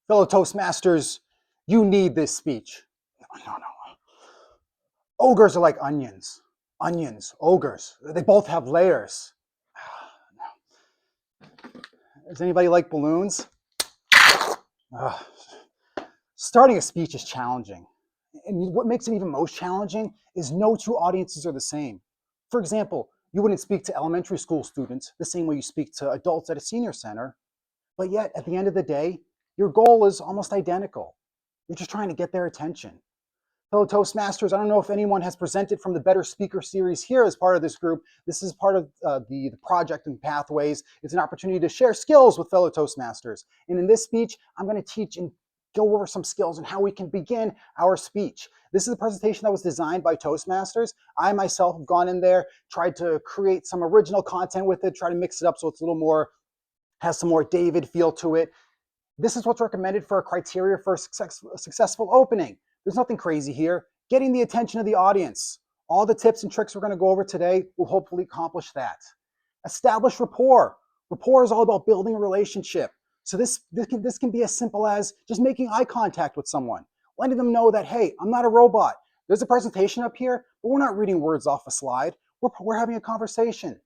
Fellow Toastmasters, you need this speech. No. Ogres are like onions. Onions, ogres, they both have layers. Does anybody like balloons? Starting a speech is challenging. And what makes it even most challenging is no two audiences are the same. For example, you wouldn't speak to elementary school students the same way you speak to adults at a senior center, but yet at the end of the day, your goal is almost identical. You're just trying to get their attention. Fellow Toastmasters, I don't know if anyone has presented from the Better Speaker series here as part of this group. This is part of the project and pathways. It's an opportunity to share skills with fellow Toastmasters. And in this speech, I'm going to teach and go over some skills and how we can begin our speech. This is a presentation that was designed by Toastmasters. I myself have gone in there, tried to create some original content with it, try to mix it up so it's a little more, has some more David feel to it. This is what's recommended for a criteria for a successful opening. There's nothing crazy here. Getting the attention of the audience. All the tips and tricks we're going to go over today will hopefully accomplish that. Establish rapport. Rapport is all about building a relationship. So this can be as simple as just making eye contact with someone, letting them know that, hey, I'm not a robot. There's a presentation up here, but we're not reading words off a slide. We're having a conversation.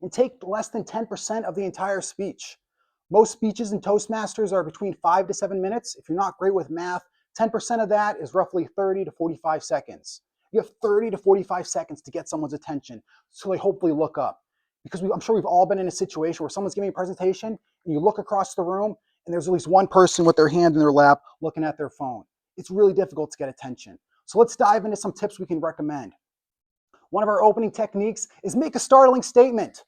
And take less than 10% of the entire speech. Most speeches in Toastmasters are between 5 to 7 minutes. If you're not great with math, 10% of that is roughly 30 to 45 seconds. You have 30 to 45 seconds to get someone's attention so they hopefully look up. Because I'm sure we've all been in a situation where someone's giving a presentation and you look across the room and there's at least one person with their hand in their lap looking at their phone. It's really difficult to get attention. So let's dive into some tips we can recommend. One of our opening techniques is make a startling statement.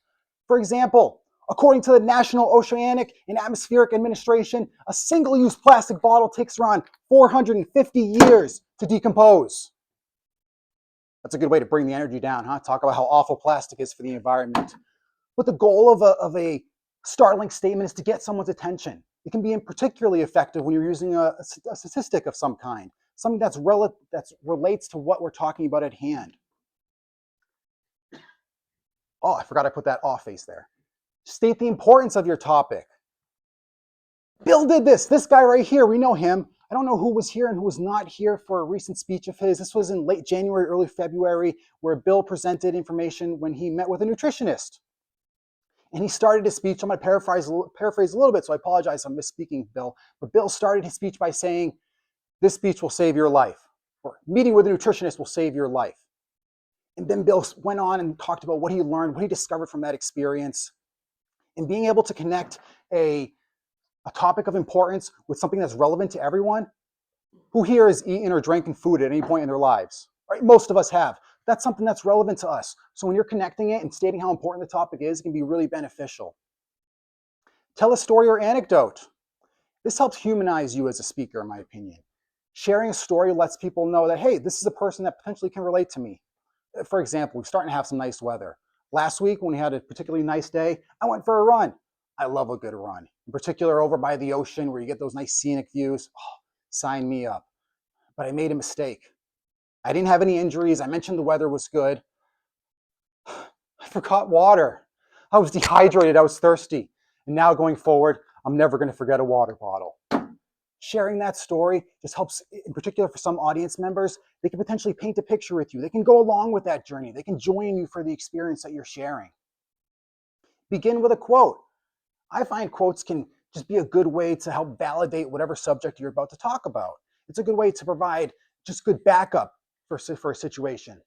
For example, according to the National Oceanic and Atmospheric Administration, a single-use plastic bottle takes around 450 years to decompose. That's a good way to bring the energy down, huh? Talk about how awful plastic is for the environment. But the goal of a startling statement is to get someone's attention. It can be particularly effective when you're using a statistic of some kind, something that relates to what we're talking about at hand. Oh, I forgot I put that off face there. State the importance of your topic. Bill did this. This guy right here, we know him. I don't know who was here and who was not here for a recent speech of his. This was in late January, early February, where Bill presented information when he met with a nutritionist. And he started his speech. I'm going to paraphrase a little bit, so I apologize if I'm misspeaking, Bill. But Bill started his speech by saying, this speech will save your life, or meeting with a nutritionist will save your life. And then Bill went on and talked about what he learned, what he discovered from that experience. And being able to connect a topic of importance with something that's relevant to everyone. Who here has eaten or drinking food at any point in their lives? Right? Most of us have. That's something that's relevant to us. So when you're connecting it and stating how important the topic is, it can be really beneficial. Tell a story or anecdote. This helps humanize you as a speaker, in my opinion. Sharing a story lets people know that, hey, this is a person that potentially can relate to me. For example, we're starting to have some nice weather. Last week, when we had a particularly nice day, I went for a run. I love a good run. In particular, over by the ocean where you get those nice scenic views. Oh, sign me up. But I made a mistake. I didn't have any injuries. I mentioned the weather was good. I forgot water. I was dehydrated. I was thirsty. And now going forward, I'm never going to forget a water bottle. Sharing that story just helps, in particular for some audience members, they can potentially paint a picture with you. They can go along with that journey. They can join you for the experience that you're sharing. Begin with a quote. I find quotes can just be a good way to help validate whatever subject you're about to talk about. It's a good way to provide just good backup for a situation.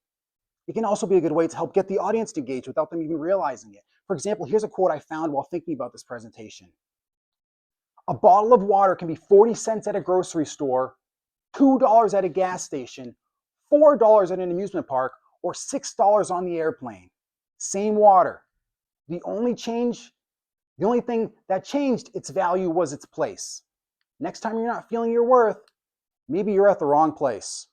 It can also be a good way to help get the audience to engage without them even realizing it. For example, here's a quote I found while thinking about this presentation. A bottle of water can be 40 cents at a grocery store, $2 at a gas station, $4 at an amusement park, or $6 on the airplane. Same water. The only thing that changed its value was its place. Next time you're not feeling your worth, maybe you're at the wrong place.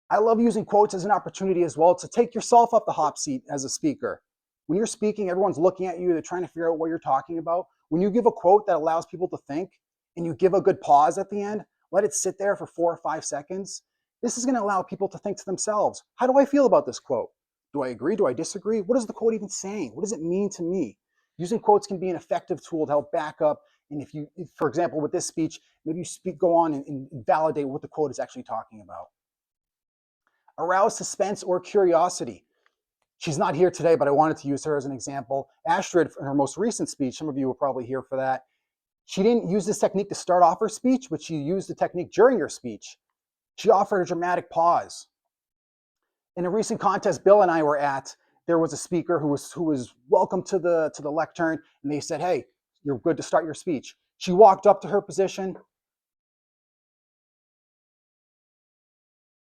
I love using quotes as an opportunity as well to take yourself up the hot seat as a speaker. When you're speaking, everyone's looking at you, they're trying to figure out what you're talking about. When you give a quote that allows people to think and you give a good pause at the end, let it sit there for 4 or 5 seconds, this is going to allow people to think to themselves, how do I feel about this quote? Do I agree? Do I disagree? What is the quote even saying? What does it mean to me? Using quotes can be an effective tool to help back up. And if, for example, with this speech, maybe you go on and validate what the quote is actually talking about. Arouse suspense or curiosity. She's not here today, but I wanted to use her as an example. Astrid, in her most recent speech, some of you were probably here for that. She didn't use this technique to start off her speech, but she used the technique during her speech. She offered a dramatic pause. In a recent contest Bill and I were at, there was a speaker who was welcome to the lectern, and they said, "Hey, you're good to start your speech." She walked up to her position.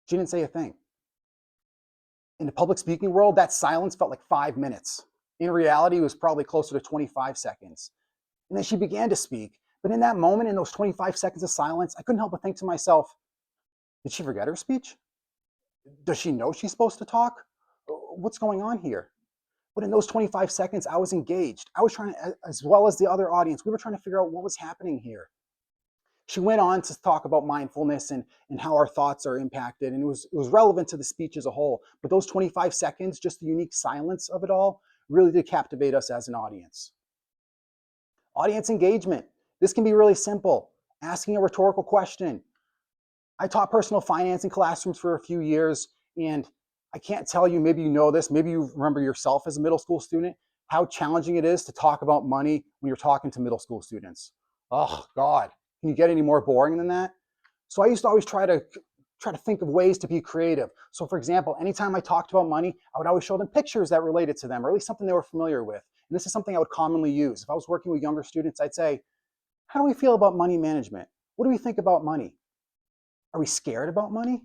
She didn't say a thing. In the public speaking world, that silence felt like 5 minutes. In reality, it was probably closer to 25 seconds. And then she began to speak. But in that moment, in those 25 seconds of silence, I couldn't help but think to myself, did she forget her speech? Does she know she's supposed to talk? What's going on here? But in those 25 seconds, I was engaged. I was trying to, as well as the other audience, we were trying to figure out what was happening here. She went on to talk about mindfulness and how our thoughts are impacted, and it was relevant to the speech as a whole. But those 25 seconds, just the unique silence of it all, really did captivate us as an audience. Audience engagement. This can be really simple. Asking a rhetorical question. I taught personal finance in classrooms for a few years, and I can't tell you, maybe you know this, maybe you remember yourself as a middle school student, how challenging it is to talk about money when you're talking to middle school students. Oh, God. Can you get any more boring than that? So I used to always try to think of ways to be creative. So for example, anytime I talked about money, I would always show them pictures that related to them, or at least something they were familiar with. And this is something I would commonly use. If I was working with younger students, I'd say, how do we feel about money management? What do we think about money? Are we scared about money?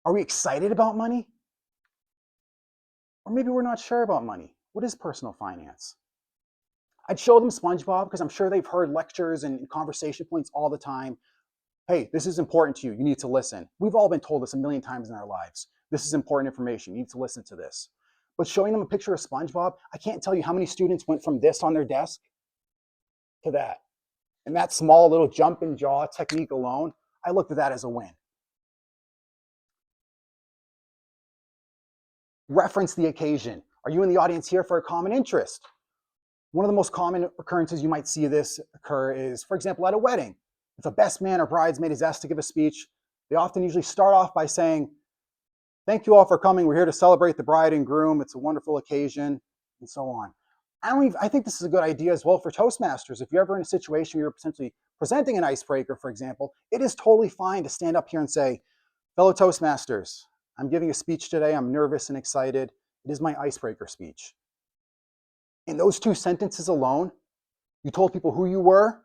Are we excited about money? Or maybe we're not sure about money. What is personal finance? I'd show them SpongeBob because I'm sure they've heard lectures and conversation points all the time. Hey, this is important to you. You need to listen. We've all been told this a million times in our lives. This is important information. You need to listen to this. But showing them a picture of SpongeBob, I can't tell you how many students went from this on their desk to that. And that small little jump and jaw technique alone, I looked at that as a win. Reference the occasion. Are you in the audience here for a common interest? One of the most common occurrences you might see this occur is, for example, at a wedding. If a best man or bridesmaid is asked to give a speech, they often usually start off by saying, "Thank you all for coming. We're here to celebrate the bride and groom. It's a wonderful occasion," and so on. I think this is a good idea as well for Toastmasters. If you're ever in a situation where you're potentially presenting an icebreaker, for example, it is totally fine to stand up here and say, "Fellow Toastmasters, I'm giving a speech today. I'm nervous and excited. It is my icebreaker speech." In those 2 sentences alone, you told people who you were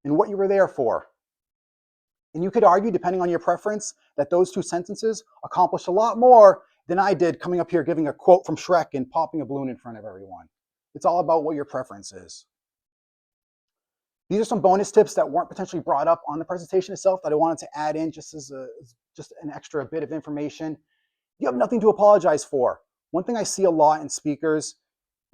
and what you were there for. And you could argue, depending on your preference, that those 2 sentences accomplish a lot more than I did coming up here giving a quote from Shrek and popping a balloon in front of everyone. It's all about what your preference is. These are some bonus tips that weren't potentially brought up on the presentation itself that I wanted to add in just as just an extra bit of information. You have nothing to apologize for. One thing I see a lot in speakers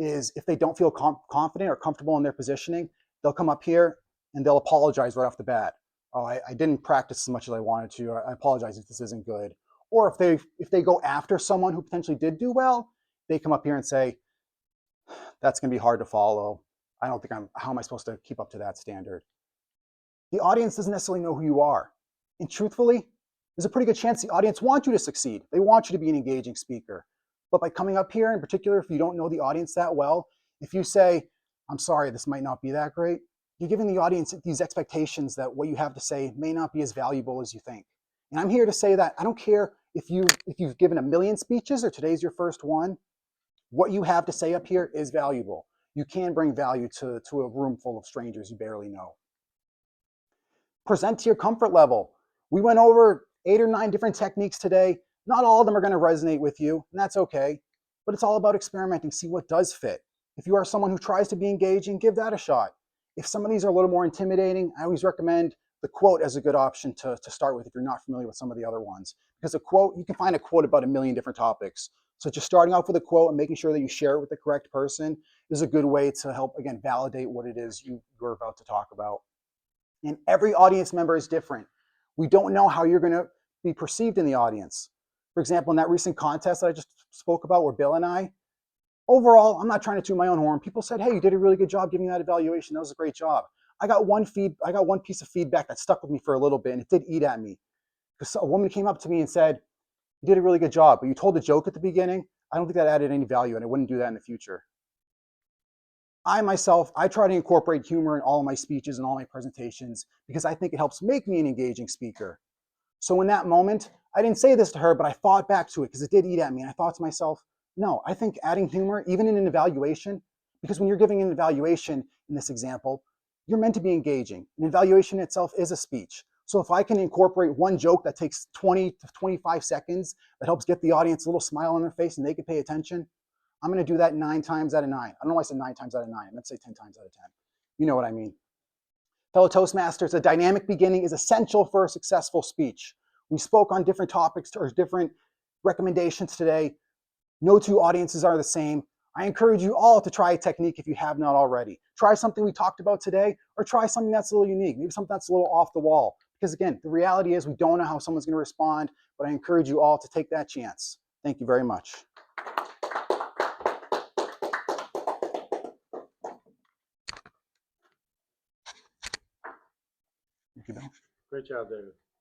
is if they don't feel confident or comfortable in their positioning, they'll come up here and they'll apologize right off the bat. "Oh, I didn't practice as much as I wanted to. I apologize if this isn't good." Or if they go after someone who potentially did do well, they come up here and say, "That's going to be hard to follow. I don't think how am I supposed to keep up to that standard?" The audience doesn't necessarily know who you are. And truthfully, there's a pretty good chance the audience wants you to succeed. They want you to be an engaging speaker. But by coming up here, in particular, if you don't know the audience that well, if you say, "I'm sorry, this might not be that great," you're giving the audience these expectations that what you have to say may not be as valuable as you think. And I'm here to say that I don't care if you've given a million speeches or today's your first one, what you have to say up here is valuable. You can bring value to a room full of strangers you barely know. Present to your comfort level. We went over 8 or 9 different techniques today. Not all of them are going to resonate with you, and that's okay. But it's all about experimenting, see what does fit. If you are someone who tries to be engaging, give that a shot. If some of these are a little more intimidating, I always recommend the quote as a good option to start with if you're not familiar with some of the other ones. Because a quote, you can find a quote about a million different topics. So just starting off with a quote and making sure that you share it with the correct person is a good way to help, again, validate what it is you're about to talk about. And every audience member is different. We don't know how you're going to be perceived in the audience. For example, in that recent contest that I just spoke about where Bill and I, Overall, I'm not trying to toot my own horn. People said, hey, you did a really good job giving that evaluation. That was a great job. I got one piece of feedback that stuck with me for a little bit, and it did eat at me. Because a woman came up to me and said, you did a really good job, but you told a joke at the beginning. I don't think that added any value, and I wouldn't do that in the future. I try to incorporate humor in all of my speeches and all my presentations because I think it helps make me an engaging speaker. So in that moment, I didn't say this to her, but I thought back to it because it did eat at me. And I thought to myself, no, I think adding humor, even in an evaluation, because when you're giving an evaluation in this example, you're meant to be engaging. An evaluation itself is a speech. So if I can incorporate one joke that takes 20 to 25 seconds that helps get the audience a little smile on their face and they can pay attention, I'm going to do that 9 times out of 9. I don't know why I said 9 times out of 9. I meant to say 10 times out of 10. You know what I mean. Fellow Toastmasters, a dynamic beginning is essential for a successful speech. We spoke on different topics or different recommendations today. No two audiences are the same. I encourage you all to try a technique if you have not already. Try something we talked about today, or try something that's a little unique, maybe something that's a little off the wall. Because again, the reality is we don't know how someone's going to respond, but I encourage you all to take that chance. Thank you very much. Thank you, Bill. Great job, David.